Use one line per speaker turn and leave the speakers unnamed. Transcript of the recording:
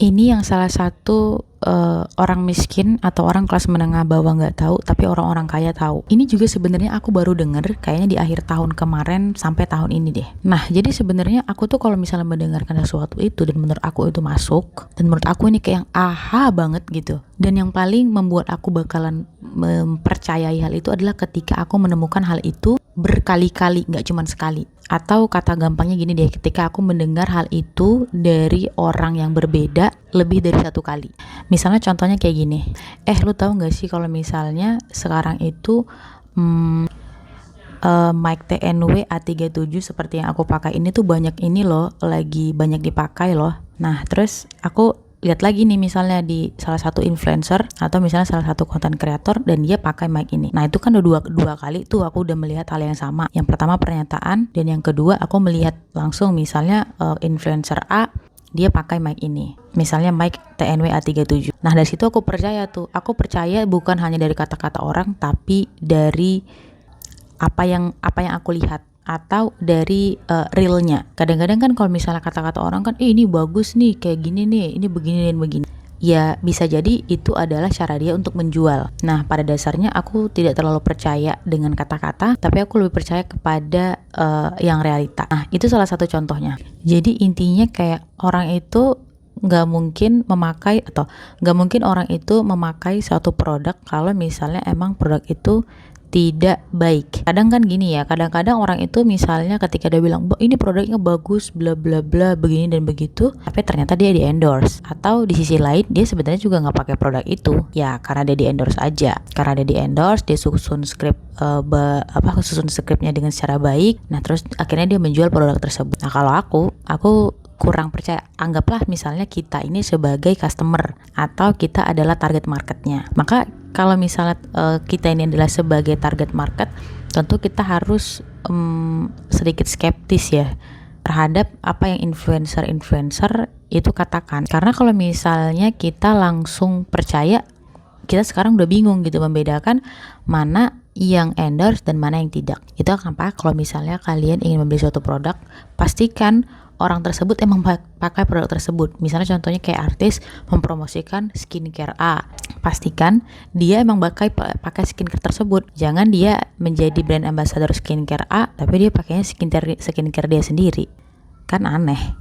Ini yang salah satu orang miskin atau orang kelas menengah bawah nggak tahu, tapi orang-orang kaya tahu. Ini juga sebenarnya aku baru denger kayaknya di akhir tahun kemarin sampai tahun ini deh. Nah, jadi sebenarnya aku tuh kalau misalnya mendengarkan sesuatu itu dan menurut aku itu masuk, dan menurut aku ini kayak yang aha banget gitu. Dan yang paling membuat aku bakalan mempercayai hal itu adalah ketika aku menemukan hal itu berkali-kali, nggak cuma sekali. Atau kata gampangnya gini deh, ketika aku mendengar hal itu dari orang yang berbeda lebih dari satu kali. Misalnya contohnya kayak gini, lu tahu nggak sih kalau misalnya sekarang itu mic TNW A37 seperti yang aku pakai ini tuh banyak ini loh, lagi banyak dipakai loh. Nah terus aku lihat lagi nih misalnya di salah satu influencer atau misalnya salah satu content creator dan dia pakai mic ini. Nah itu kan udah dua kali tuh aku udah melihat hal yang sama. Yang pertama pernyataan dan yang kedua aku melihat langsung misalnya influencer A dia pakai mic ini. Misalnya mic TNW A37. Nah dari situ aku percaya tuh. Aku percaya bukan hanya dari kata-kata orang tapi dari apa yang aku lihat atau dari realnya. Kadang-kadang kan kalau misalnya kata-kata orang kan ini bagus nih kayak gini nih, ini begini dan begini, ya bisa jadi itu adalah cara dia untuk menjual. Nah pada dasarnya aku tidak terlalu percaya dengan kata-kata, tapi aku lebih percaya kepada yang realita. Nah itu salah satu contohnya. Jadi intinya kayak orang itu nggak mungkin memakai atau nggak mungkin orang itu memakai suatu produk kalau misalnya emang produk itu tidak baik. Kadang kan gini ya, kadang-kadang orang itu misalnya ketika dia bilang ini produknya bagus bla bla bla begini dan begitu, tapi ternyata dia di endorse. Atau di sisi lain dia sebenarnya juga nggak pakai produk itu, ya karena dia di endorse aja. Karena dia di endorse, dia susun susun skripnya dengan secara baik. Nah terus akhirnya dia menjual produk tersebut. Nah kalau aku kurang percaya. Anggaplah misalnya kita ini sebagai customer atau kita adalah target marketnya. Maka kalau misalnya kita ini adalah sebagai target market, tentu kita harus sedikit skeptis ya terhadap apa yang influencer itu katakan. Karena kalau misalnya kita langsung percaya, kita sekarang udah bingung gitu membedakan mana yang endorse dan mana yang tidak. Itu kenapa kalau misalnya kalian ingin membeli suatu produk, pastikan orang tersebut emang pakai produk tersebut. Misalnya contohnya kayak artis mempromosikan skincare A, pastikan dia emang pakai skincare tersebut. Jangan dia menjadi brand ambassador skincare A tapi dia pakainya skincare dia sendiri. Kan aneh.